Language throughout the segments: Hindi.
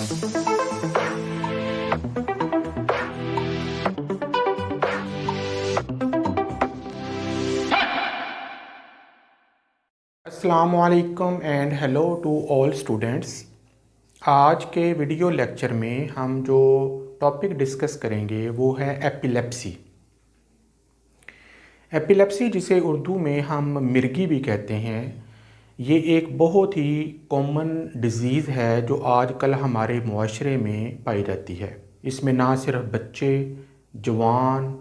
अस्सलामुअलैकुम and hello to all students. आज के वीडियो लेक्चर में हम जो टॉपिक डिस्कस करेंगे वो है एपिलेप्सी। एपिलेप्सी जिसे उर्दू में हम मिर्गी भी कहते हैं, ये एक बहुत ही कॉमन डिज़ीज़ है जो आजकल हमारे मुआशरे में पाई जाती है। इसमें ना सिर्फ बच्चे, जवान,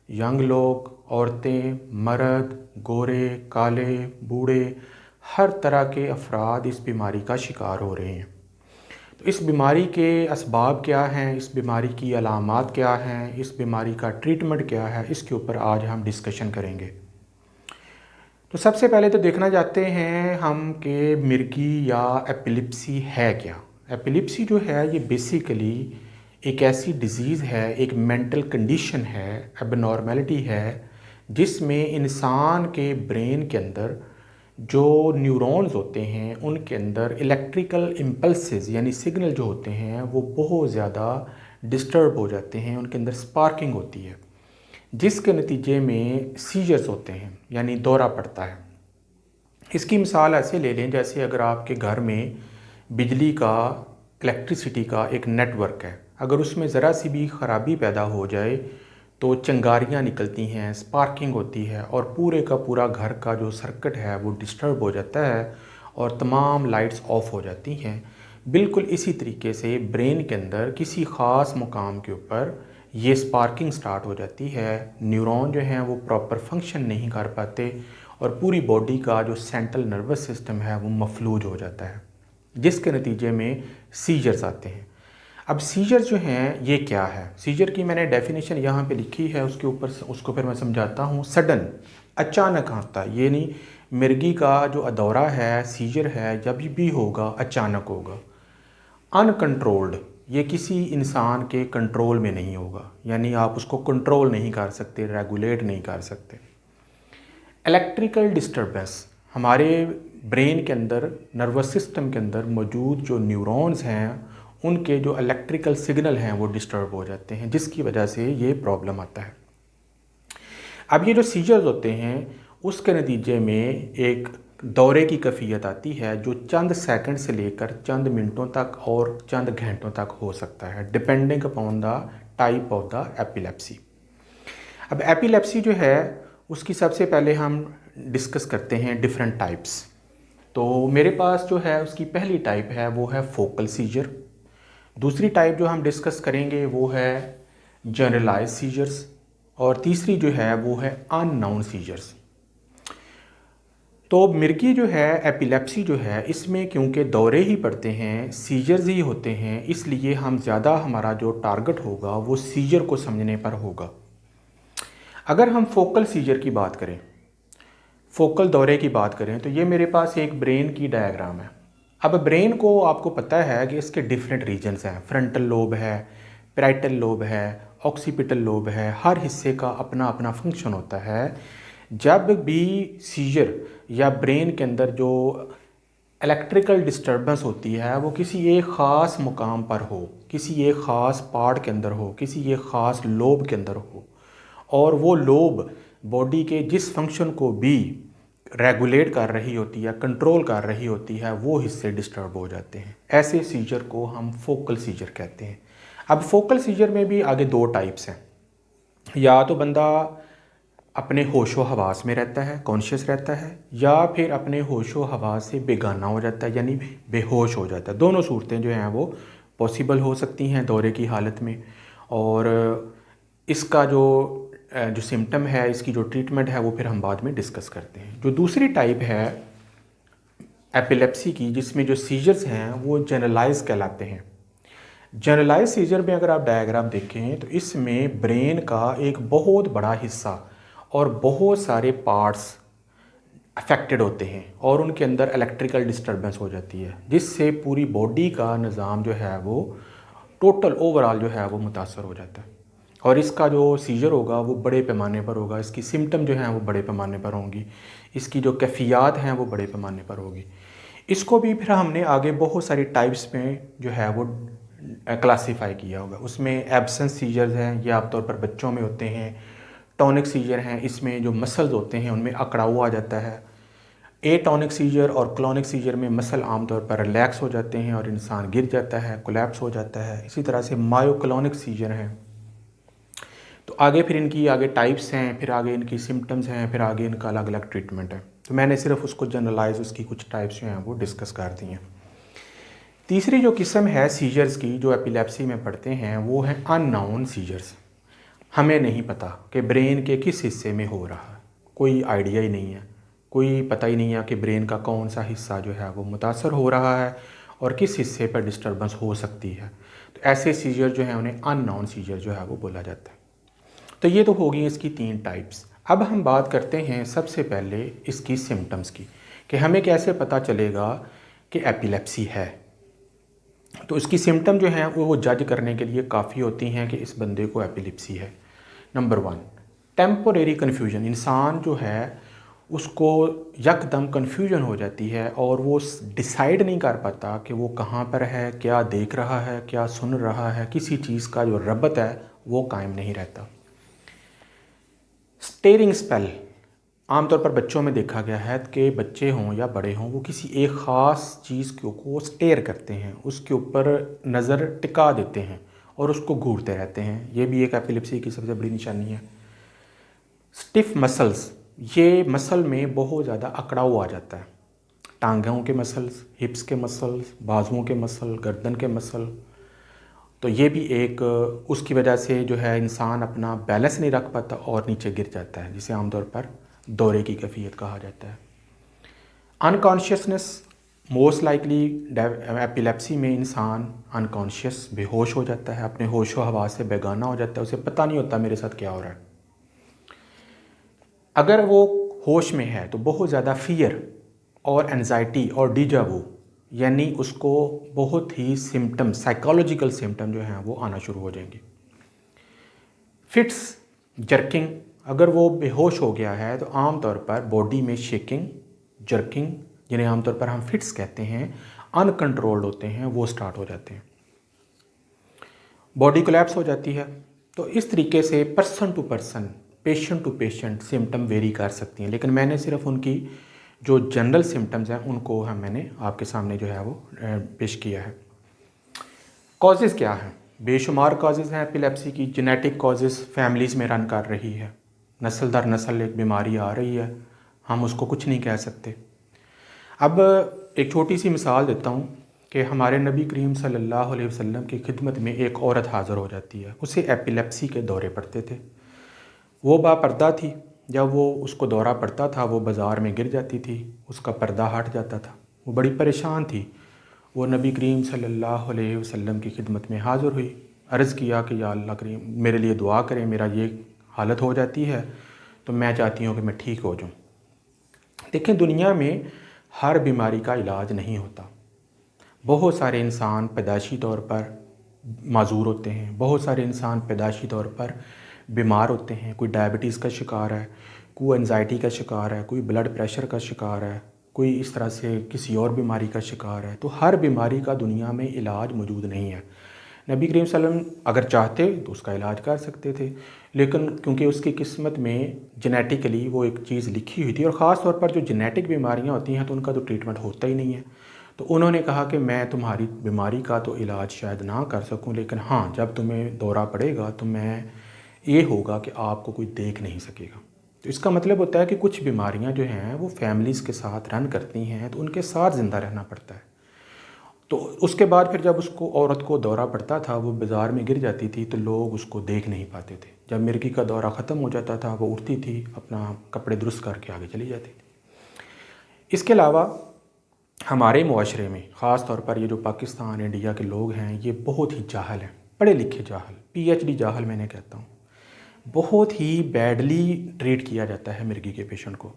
यंग लोग, औरतें, मर्द, गोरे, काले, बूढ़े, हर तरह के अफराद इस बीमारी का शिकार हो रहे हैं। तो इस बीमारी के असबाब क्या हैं, इस बीमारी की अलामात क्या हैं, इस बीमारी का ट्रीटमेंट क्या है, इसके ऊपर आज हम डिस्कशन करेंगे। तो सबसे पहले तो देखना चाहते हैं हम कि मिर्गी या एपिलेप्सी है क्या। एपिलेप्सी जो है ये बेसिकली एक ऐसी डिज़ीज़ है, एक मेंटल कंडीशन है, एबनॉर्मेलिटी है, जिसमें इंसान के ब्रेन के अंदर जो न्यूरॉन्स होते हैं उनके अंदर इलेक्ट्रिकल इम्पल्सेस यानी सिग्नल जो होते हैं वो बहुत ज़्यादा डिस्टर्ब हो जाते हैं, उनके अंदर स्पार्किंग होती है, जिसके नतीजे में सीजर्स होते हैं यानी दौरा पड़ता है। इसकी मिसाल ऐसे ले लें जैसे अगर आपके घर में बिजली का, इलेक्ट्रिसिटी का एक नेटवर्क है, अगर उसमें ज़रा सी भी ख़राबी पैदा हो जाए तो चिंगारियाँ निकलती हैं, स्पार्किंग होती है और पूरे का पूरा घर का जो सर्किट है वो डिस्टर्ब हो जाता है और तमाम लाइट्स ऑफ हो जाती हैं। बिल्कुल इसी तरीके से ब्रेन के अंदर किसी ख़ास मुकाम के ऊपर ये स्पार्किंग स्टार्ट हो जाती है, न्यूरॉन जो हैं वो प्रॉपर फंक्शन नहीं कर पाते और पूरी बॉडी का जो सेंट्रल नर्वस सिस्टम है वो मफलूज हो जाता है, जिसके नतीजे में सीजर्स आते हैं। अब सीजर जो हैं ये क्या है, सीजर की मैंने डेफिनेशन यहाँ पे लिखी है, उसके ऊपर उसको फिर मैं समझाता हूँ। सडन, अचानक आता है, ये नहीं मिर्गी का जो दौरा है, सीजर है, जब भी होगा अचानक होगा। अनकंट्रोल्ड, ये किसी इंसान के कंट्रोल में नहीं होगा, यानी आप उसको कंट्रोल नहीं कर सकते, रेगुलेट नहीं कर सकते। इलेक्ट्रिकल डिस्टर्बेंस, हमारे ब्रेन के अंदर, नर्वस सिस्टम के अंदर मौजूद जो न्यूरॉन्स हैं उनके जो इलेक्ट्रिकल सिग्नल हैं वो डिस्टर्ब हो जाते हैं, जिसकी वजह से ये प्रॉब्लम आता है। अब ये जो सीजर्स होते हैं उसके नतीजे में एक दौरे की कैफियत आती है जो चंद सेकंड से लेकर चंद मिनटों तक और चंद घंटों तक हो सकता है, depending upon the type of the epilepsy. अब एपिलेप्सी जो है उसकी सबसे पहले हम डिस्कस करते हैं डिफरेंट टाइप्स। तो मेरे पास जो है उसकी पहली टाइप है वो है फोकल सीजर। दूसरी टाइप जो हम डिस्कस करेंगे वो है जनरलाइज सीजर्स और तीसरी जो है वो है अननाउन सीजर्स। तो मिर्गी जो है, एपिलेप्सी जो है, इसमें क्योंकि दौरे ही पड़ते हैं, सीजर्स ही होते हैं, इसलिए हम ज़्यादा हमारा जो टारगेट होगा वो सीजर को समझने पर होगा। अगर हम फोकल सीजर की बात करें, फोकल दौरे की बात करें, तो ये मेरे पास एक ब्रेन की डायग्राम है। अब ब्रेन को आपको पता है कि इसके डिफरेंट रीजन्स हैं, फ्रंटल लोब है, पैराइटल लोब है, ऑक्सीपिटल लोब है, हर हिस्से का अपना अपना फंक्शन होता है। जब भी सीजर या ब्रेन के अंदर जो इलेक्ट्रिकल डिस्टर्बेंस होती है वो किसी एक ख़ास मुकाम पर हो, किसी एक ख़ास पार्ट के अंदर हो, किसी एक ख़ास लोब के अंदर हो, और वो लोब बॉडी के जिस फंक्शन को भी रेगुलेट कर रही होती है, कंट्रोल कर रही होती है, वो हिस्से डिस्टर्ब हो जाते हैं, ऐसे सीजर को हम फोकल सीजर कहते हैं। अब फोकल सीजर में भी आगे दो टाइप्स हैं, या तो बंदा अपने होशो हवास में रहता है, कॉन्शियस रहता है, या फिर अपने होशो हवास से बेगाना हो जाता है यानी बेहोश हो जाता है। दोनों सूरतें जो हैं वो पॉसिबल हो सकती हैं दौरे की हालत में। और इसका जो सिम्टम है, इसकी जो ट्रीटमेंट है वो फिर हम बाद में डिस्कस करते हैं। जो दूसरी टाइप है एपिलेप्सी की, जिसमें जो सीजर्स हैं वो जनरलाइज कहलाते हैं। जनरलाइज सीजर में अगर आप डायग्राम देखें तो इसमें ब्रेन का एक बहुत बड़ा हिस्सा और बहुत सारे पार्ट्स अफेक्टेड होते हैं और उनके अंदर इलेक्ट्रिकल डिस्टर्बेंस हो जाती है, जिससे पूरी बॉडी का निज़ाम जो है वो टोटल ओवरऑल जो है वो मुतासर हो जाता है। और इसका जो सीजर होगा वो बड़े पैमाने पर होगा, इसकी सिम्टम जो हैं वो बड़े पैमाने पर होंगी, इसकी जो कैफियत हैं वो बड़े पैमाने पर होगी। इसको भी फिर हमने आगे बहुत सारी टाइप्स में जो है वो क्लासीफाई किया होगा। उसमें एब्सेंस सीजर्स हैं, ये आमतौर पर बच्चों में होते हैं। टॉनिक सीजर हैं, इसमें जो मसल्स होते हैं उनमें अकड़ाव आ जाता है। एटॉनिक सीजर और क्लोनिक सीजर में मसल आमतौर पर रिलैक्स हो जाते हैं और इंसान गिर जाता है, कोलैप्स हो जाता है। इसी तरह से मायोक्लोनिक सीजर हैं। तो आगे फिर इनकी आगे टाइप्स हैं, फिर आगे इनकी सिम्टम्स हैं, फिर आगे इनका अलग अलग ट्रीटमेंट है। तो मैंने सिर्फ उसको जनरलाइज उसकी कुछ टाइप्स जो हैं वो डिस्कस कर दी हैं। तीसरी जो किस्म है सीजर्स की जो एपिलेप्सी में पड़ते हैं वो हैं अननोन सीजर्स। हमें नहीं पता कि ब्रेन के किस हिस्से में हो रहा है, कोई आइडिया ही नहीं है, कोई पता ही नहीं है कि ब्रेन का कौन सा हिस्सा जो है वो मुतासर हो रहा है और किस हिस्से पर डिस्टर्बेंस हो सकती है। तो ऐसे सीजर जो हैं उन्हें अननोन सीजर जो है वो बोला जाता है। तो ये तो होगी इसकी 3 टाइप्स। अब हम बात करते हैं सबसे पहले इसकी सिम्टम्स की, कि हमें कैसे पता चलेगा कि एपिलेप्सी है। तो इसकी सिम्टम जो हैं वो जज करने के लिए काफ़ी होती हैं कि इस बंदे को एपिलेप्सी है। Number 1, temporary confusion. इंसान जो है उसको यकदम कन्फ्यूजन हो जाती है और वो डिसाइड नहीं कर पाता कि वो कहाँ पर है, क्या देख रहा है, क्या सुन रहा है। किसी चीज़ का जो रब्त है वो कायम नहीं रहता। स्टेरिंग स्पेल, आमतौर पर बच्चों में देखा गया है कि बच्चे हों या बड़े हों वो किसी एक ख़ास चीज़ को स्टेयर करते हैं, उसके ऊपर नज़र टिका देते हैं और उसको घूरते रहते हैं। ये भी एक एपिलेप्सी की सबसे बड़ी निशानी है। स्टिफ मसल्स, ये मसल में बहुत ज़्यादा अकड़ाव आ जाता है। टांगों के मसल्स, हिप्स के मसल्स, बाजुओं के मसल, गर्दन के मसल। तो ये भी एक उसकी वजह से जो है इंसान अपना बैलेंस नहीं रख पाता और नीचे गिर जाता है, जिसे आमतौर पर दौरे की कैफियत कहा जाता है। अनकॉन्शियसनेस, मोस्ट लाइकली एपिलेप्सी में इंसान अनकॉन्शियस, बेहोश हो जाता है, अपने होशो हवास से बेगाना हो जाता है, उसे पता नहीं होता मेरे साथ क्या हो रहा है। अगर वो होश में है तो बहुत ज़्यादा फियर और एंजाइटी और डिजावू, यानी उसको बहुत ही सिम्टम, साइकोलॉजिकल सिम्टम जो हैं वो आना शुरू हो जाएंगे। फिट्स, जर्किंग, अगर वो बेहोश हो गया है तो आमतौर पर बॉडी में शेकिंग, जर्किंग, जिन्हें आमतौर पर हम फिट्स कहते हैं, अनकंट्रोल्ड होते हैं, वो स्टार्ट हो जाते हैं। बॉडी कोलैप्स हो जाती है। तो इस तरीके से person to person, patient to patient symptom vary कर सकती हैं, लेकिन मैंने सिर्फ उनकी जो जनरल सिम्टम्स हैं उनको मैंने आपके सामने जो है वो पेश किया है। कॉजेज़ क्या हैं? बेशुमार कॉजेज़ हैं एपिलेप्सी की। जेनेटिक कॉजेज़ फैमिलीज़ में रन कर रही है, नस्ल दर नस्ल एक बीमारी आ रही है, हम उसको कुछ नहीं कह सकते। अब एक छोटी सी मिसाल देता हूँ कि हमारे नबी करीम सल्लल्लाहु अलैहि वसल्लम की खिदमत में एक औरत हाज़िर हो जाती है। उसे एपिलेप्सी के दौरे पड़ते थे, वो बापर्दा थी। जब वो उसको दौरा पड़ता था वो बाज़ार में गिर जाती थी, उसका पर्दा हट जाता था, वो बड़ी परेशान थी। वो नबी करीम सल्लल्लाहु अलैहि वसल्लम की खिदमत में हाज़िर हुई, अर्ज़ किया कि या अल्लाह करीम मेरे लिए दुआ करें, मेरा ये हालत हो जाती है तो मैं चाहती हूँ कि मैं ठीक हो जाऊँ। देखें, दुनिया में हर बीमारी का इलाज नहीं होता। बहुत सारे इंसान पैदाइशी तौर पर माजूर होते हैं, बहुत सारे इंसान पैदाइशी तौर पर बीमार होते हैं। कोई डायबिटीज़ का शिकार है, कोई एंजाइटी का शिकार है, कोई ब्लड प्रेशर का शिकार है, कोई इस तरह से किसी और बीमारी का शिकार है। तो हर बीमारी का दुनिया में इलाज मौजूद नहीं है। नबी करीम सल्लल्लाहु अलैहि वसल्लम अगर चाहते तो उसका इलाज कर सकते थे, लेकिन क्योंकि उसकी किस्मत में जेनेटिकली वो एक चीज़ लिखी हुई थी, और ख़ास तौर पर जो जेनेटिक बीमारियां होती हैं तो उनका तो ट्रीटमेंट होता ही नहीं है। तो उन्होंने कहा कि मैं तुम्हारी बीमारी का तो इलाज शायद ना कर सकूं, लेकिन हाँ, जब तुम्हें दौरा पड़ेगा तो मैं ये होगा कि आपको कोई देख नहीं सकेगा। तो इसका मतलब होता है कि कुछ बीमारियां जो हैं वो फैमिलीज़ के साथ रन करती हैं, तो उनके साथ ज़िंदा रहना पड़ता है। तो उसके बाद फिर जब उसको, औरत को दौरा पड़ता था, वो बाज़ार में गिर जाती थी तो लोग उसको देख नहीं पाते थे। जब मिर्गी का दौरा ख़त्म हो जाता था वो उठती थी, अपना कपड़े दुरुस्त करके आगे चली जाती थी। इसके अलावा हमारे मुआशरे में ख़ास तौर पर ये जो पाकिस्तान, इंडिया के लोग हैं, ये बहुत ही जाहल हैं, पढ़े लिखे जाहल, PhD जाहल मैंने कहता हूँ। बहुत ही बैडली ट्रीट किया जाता है मिर्गी के पेशेंट को।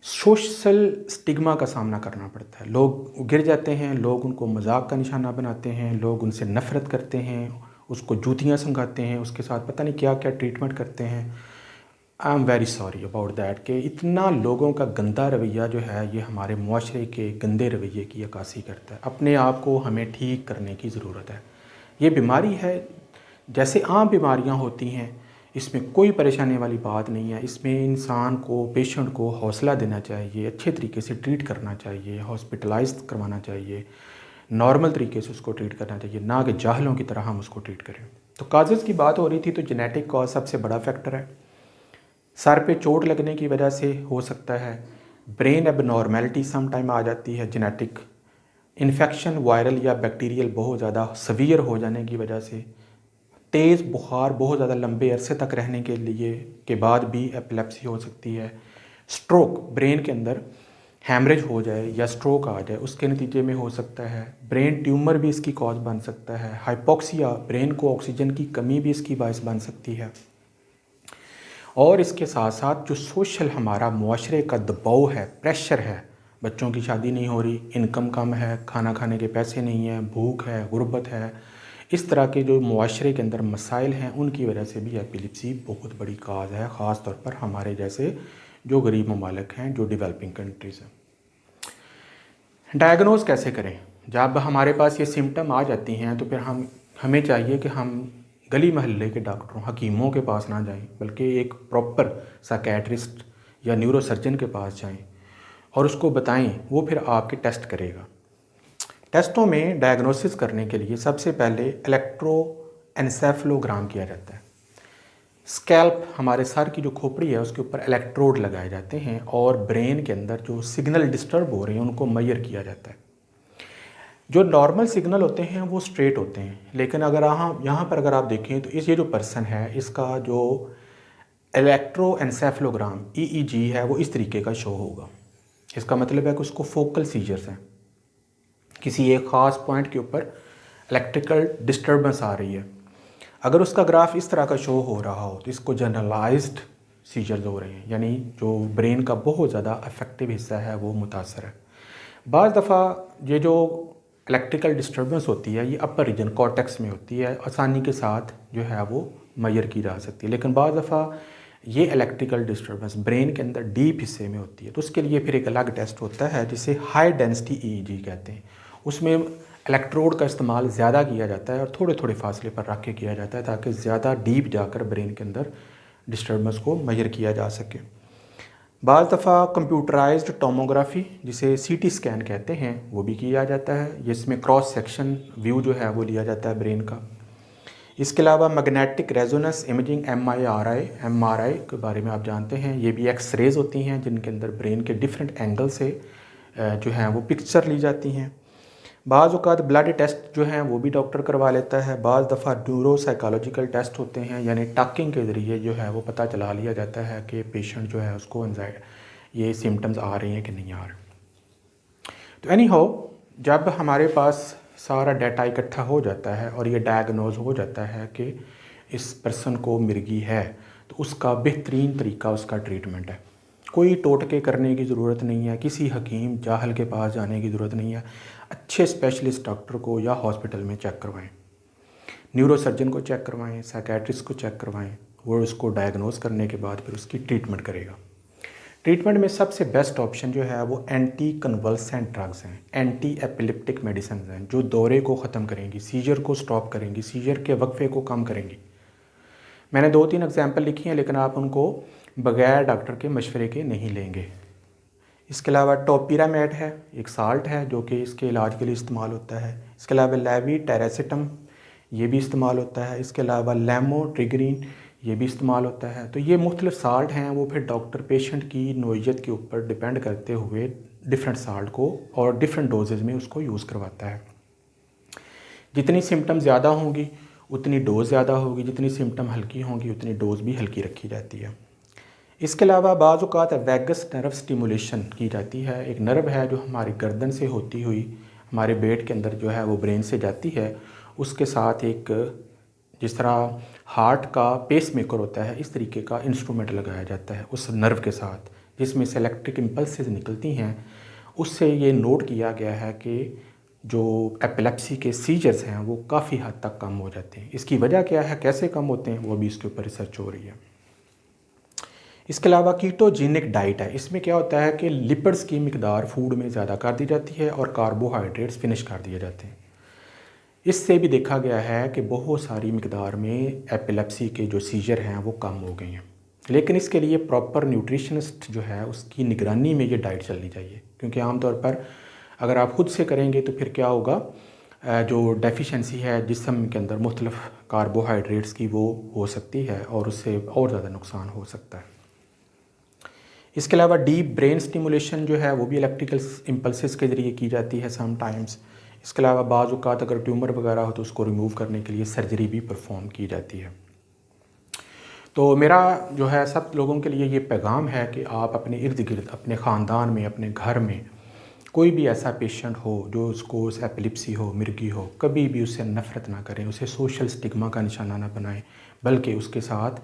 सोशल स्टिग्मा का सामना करना पड़ता है। लोग गिर जाते हैं, लोग उनको मजाक का निशाना बनाते हैं, लोग उनसे नफ़रत करते हैं, उसको जूतियाँ संगाते हैं, उसके साथ पता नहीं क्या क्या ट्रीटमेंट करते हैं। I am very sorry about that कि इतना लोगों का गंदा रवैया जो है ये हमारे मुआशरे के गंदे रवैये की अक्कासी करता है। अपने आप को हमें ठीक करने की ज़रूरत है। ये बीमारी है जैसे आम बीमारियां होती हैं, इसमें कोई परेशानी वाली बात नहीं है। इसमें इंसान को, पेशेंट को हौसला देना चाहिए, अच्छे तरीके से ट्रीट करना चाहिए, हॉस्पिटलाइज करवाना चाहिए, नॉर्मल तरीके से उसको ट्रीट करना चाहिए, ना कि जाहलों की तरह हम उसको ट्रीट करें। तो काजेज़ की बात हो रही थी, तो जेनेटिक कॉज सबसे बड़ा फैक्टर है। सर पे चोट लगने की वजह से हो सकता है, ब्रेन एबनॉर्मेलिटी सम टाइम आ जाती है, जेनेटिक इन्फेक्शन वायरल या बैक्टीरियल बहुत ज़्यादा सवियर हो जाने की वजह से, तेज़ बुखार बहुत ज़्यादा लंबे अरसे तक रहने के लिए के बाद भी एपिलेप्सी हो सकती है। स्ट्रोक, ब्रेन के अंदर हैमरेज हो जाए या स्ट्रोक आ जाए उसके नतीजे में हो सकता है। ब्रेन ट्यूमर भी इसकी कॉज बन सकता है। हाइपोक्सिया, ब्रेन को ऑक्सीजन की कमी भी इसकी बायस बन सकती है। और इसके साथ साथ जो सोशल हमारा मुआशरे का दबाव है, प्रेशर है, बच्चों की शादी नहीं हो रही, इनकम कम है, खाना खाने के पैसे नहीं हैं, भूख है, गुर्बत है, इस तरह के जो मुआशरे के अंदर मसाइल हैं उनकी वजह से भी एपिलेप्सी बहुत बड़ी काज है, ख़ास तौर पर हमारे जैसे जो गरीब ममालिक हैं, जो डेवलपिंग कंट्रीज़ हैं। डायग्नोज कैसे करें? जब हमारे पास ये सिम्टम आ जाती हैं तो फिर हमें चाहिए कि हम गली महल्ले के डॉक्टरों, हकीमों के पास ना जाएं, बल्कि एक प्रॉपर साइकेट्रिस्ट या न्यूरोसर्जन के पास जाएं और उसको बताएं। वो फिर आपके टेस्ट करेगा। टेस्टों में डायग्नोसिस करने के लिए सबसे पहले इलेक्ट्रोएन्सेफलोग्राम किया जाता है। स्कैल्प, हमारे सर की जो खोपड़ी है उसके ऊपर इलेक्ट्रोड लगाए जाते हैं और ब्रेन के अंदर जो सिग्नल डिस्टर्ब हो रहे हैं उनको मेजर किया जाता है। जो नॉर्मल सिग्नल होते हैं वो स्ट्रेट होते हैं, लेकिन अगर यहाँ पर अगर आप देखें तो ये जो पर्सन है इसका जो इलेक्ट्रोएन्सेफलोग्राम EEG है वो इस तरीके का शो होगा। इसका मतलब है कि उसको फोकल सीजर्स हैं, किसी एक ख़ास पॉइंट के ऊपर इलेक्ट्रिकल डिस्टर्बेंस आ रही है। अगर उसका ग्राफ इस तरह का शो हो रहा हो तो इसको जनरलाइज्ड सीजर्स हो रहे हैं, यानी जो ब्रेन का बहुत ज़्यादा अफेक्टिव हिस्सा है वो मुतासर है। बाज़ दफ़ा ये जो इलेक्ट्रिकल डिस्टर्बेंस होती है ये अपर रीजन कॉर्टेक्स में होती है, आसानी के साथ जो है वो मेजर की जा सकती है। लेकिन बाज़ दफ़ा ये इलेक्ट्रिकल डिस्टर्बेंस ब्रेन के अंदर डीप हिस्से में होती है, तो उसके लिए फिर एक अलग टेस्ट होता है जिसे हाई डेंसिटी EEG कहते हैं। उसमें इलेक्ट्रोड का इस्तेमाल ज़्यादा किया जाता है और थोड़े थोड़े फासले पर रख के किया जाता है ताकि ज़्यादा डीप जाकर ब्रेन के अंदर डिस्टर्बेंस को मेजर किया जा सके। बाज़ दफ़ा कंप्यूटराइज्ड टोमोग्राफी, जिसे CT स्कैन कहते हैं, वो भी किया जाता है, जिसमें क्रॉस सेक्शन व्यू जो है वो लिया जाता है ब्रेन का। इसके अलावा मैग्नेटिक रेजोनेंस इमेजिंग MRI के बारे में आप जानते हैं। ये भी एक्सरेज होती हैं जिनके अंदर ब्रेन के डिफरेंट एंगल से जो हैं वो पिक्चर ली जाती हैं। बाज़ औक़ात ब्लड टेस्ट जो हैं वो भी डॉक्टर करवा लेता है। बाज़ दफ़ा न्यूरो साइकोलॉजिकल टेस्ट होते हैं, यानी टॉकिंग के ज़रिए जो है वो पता चला लिया जाता है कि पेशेंट जो है उसको ये सिम्टम्स आ रहे हैं कि नहीं आ रहे। तो एनी हाउ, जब हमारे पास सारा डाटा इकट्ठा हो जाता है और ये डायग्नोज हो जाता है कि इस पर्सन को मिर्गी है, तो उसका बेहतरीन तरीका उसका ट्रीटमेंट है। कोई टोटके करने की ज़रूरत नहीं है, किसी हकीम जाहल के पास जाने की ज़रूरत नहीं है। अच्छे स्पेशलिस्ट डॉक्टर को या हॉस्पिटल में चेक करवाएं, न्यूरोसर्जन को चेक करवाएं, साइकेट्रिस्ट को चेक करवाएं। वो उसको डायग्नोज करने के बाद फिर उसकी ट्रीटमेंट करेगा। ट्रीटमेंट में सबसे बेस्ट ऑप्शन जो है वो एंटी कन्वल्सेंट ड्रग्स हैं, एंटी एपिलेप्टिक मेडिसिन हैं, जो दौरे को ख़त्म करेंगी, सीजर को स्टॉप करेंगी, सीजर के वक्फे को कम करेंगी। मैंने 2-3 एग्जाम्पल लिखी हैं, लेकिन आप उनको बग़ैर डॉक्टर के मशवरे के नहीं लेंगे। इसके अलावा टोपिरामेट है, एक साल्ट है जो कि इसके इलाज के लिए इस्तेमाल होता है। इसके अलावा लेवीटेरासिटम, ये भी इस्तेमाल होता है। इसके अलावा लेमोट्रिग्रीन, ये भी इस्तेमाल होता है। तो ये मुख्तलिफ साल्ट हैं, वो फिर डॉक्टर पेशेंट की नोयत के ऊपर डिपेंड करते हुए डिफरेंट साल्ट को और डिफरेंट डोजेज़ में उसको यूज़ करवाता है। जितनी सिम्टम ज़्यादा होंगी उतनी डोज़ ज़्यादा होगी, जितनी सिम्टम हल्की होंगी उतनी डोज़ भी हल्की रखी जाती है। इसके अलावा बाज़ औक़ात वैगस नर्व स्टिमुलेशन की जाती है। एक नर्व है जो हमारी गर्दन से होती हुई हमारे पेट के अंदर जो है वो ब्रेन से जाती है। उसके साथ एक, जिस तरह हार्ट का पेस मेकर होता है, इस तरीके का इंस्ट्रूमेंट लगाया जाता है उस नर्व के साथ, जिसमें से इलेक्ट्रिक इम्पल्सेस निकलती हैं। उससे ये नोट किया गया है कि जो एपिलेप्सी के सीजर्स हैं वो काफ़ी हद तक कम हो जाते हैं। इसकी वजह क्या है, कैसे कम होते हैं, वो भी इसके ऊपर रिसर्च हो रही है। इसके अलावा कीटोजेनिक डाइट है। इसमें क्या होता है कि लिपिड्स की मिकदार फूड में ज़्यादा कर दी जाती है और कार्बोहाइड्रेट्स फिनिश कर दिए जाते हैं। इससे भी देखा गया है कि बहुत सारी मिकदार में एपिलेप्सी के जो सीजर हैं वो कम हो गए हैं। लेकिन इसके लिए प्रॉपर न्यूट्रिशनिस्ट जो है उसकी निगरानी में ये डाइट चलनी चाहिए, क्योंकि आमतौर पर अगर आप खुद से करेंगे तो फिर क्या होगा, जो डेफिशिएंसी है जिस्म के अंदर मुख्तलिफ कार्बोहाइड्रेट्स की वो हो सकती है और उससे और ज़्यादा नुकसान हो सकता है। इसके अलावा डीप ब्रेन स्टिमुलेशन जो है वो भी इलेक्ट्रिकल इम्पल्सेस के ज़रिए की जाती है समटाइम्स। इसके अलावा बाज़ औक़ात अगर ट्यूमर वगैरह हो तो उसको रिमूव करने के लिए सर्जरी भी परफॉर्म की जाती है। तो मेरा जो है सब लोगों के लिए ये पैगाम है कि आप अपने इर्द गिर्द, अपने ख़ानदान में, अपने घर में कोई भी ऐसा पेशेंट हो जो उसको एपिलेप्सी हो, मिर्गी हो, कभी भी उससे नफ़रत ना करें, उसे सोशल स्टिग्मा का निशाना ना बनाएं, बल्कि उसके साथ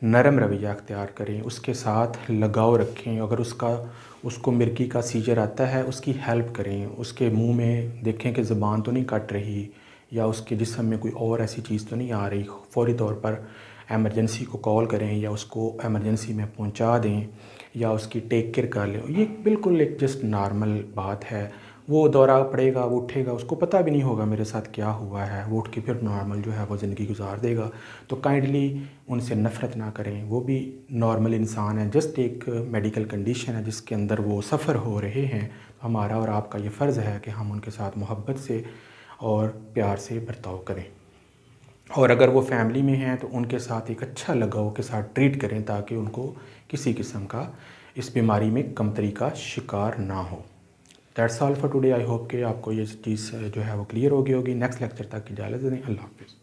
नरम रवैया अख्तियार करें, उसके साथ लगाव रखें। अगर उसको मिर्गी का सीजर आता है उसकी हेल्प करें, उसके मुंह में देखें कि ज़ुबान तो नहीं कट रही या उसके जिस्म में कोई और ऐसी चीज़ तो नहीं आ रही, फ़ौरी तौर पर एमरजेंसी को कॉल करें या उसको एमरजेंसी में पहुंचा दें या उसकी टेक केयर कर लें। ये बिल्कुल एक जस्ट नॉर्मल बात है। वो दौरा पड़ेगा, वो उठेगा, उसको पता भी नहीं होगा मेरे साथ क्या हुआ है, वो उठ के फिर नॉर्मल जो है वो ज़िंदगी गुजार देगा। तो काइंडली उनसे नफ़रत ना करें, वो भी नॉर्मल इंसान है, जस्ट एक मेडिकल कंडीशन है जिसके अंदर वो सफ़र हो रहे हैं। तो हमारा और आपका ये फ़र्ज़ है कि हम उनके साथ मोहब्बत से और प्यार से बर्ताव करें, और अगर वो फैमिली में हैं तो उनके साथ एक अच्छा लगाव के साथ ट्रीट करें ताकि उनको किसी किस्म का इस बीमारी में कमतरी का शिकार ना हो। That's all for today. I hope कि आपको ये चीज़ जो है वो क्लियर हो गई होगी। नेक्स्ट लेक्चर तक की इजाज़त दें। अल्लाह हाफ़िज़।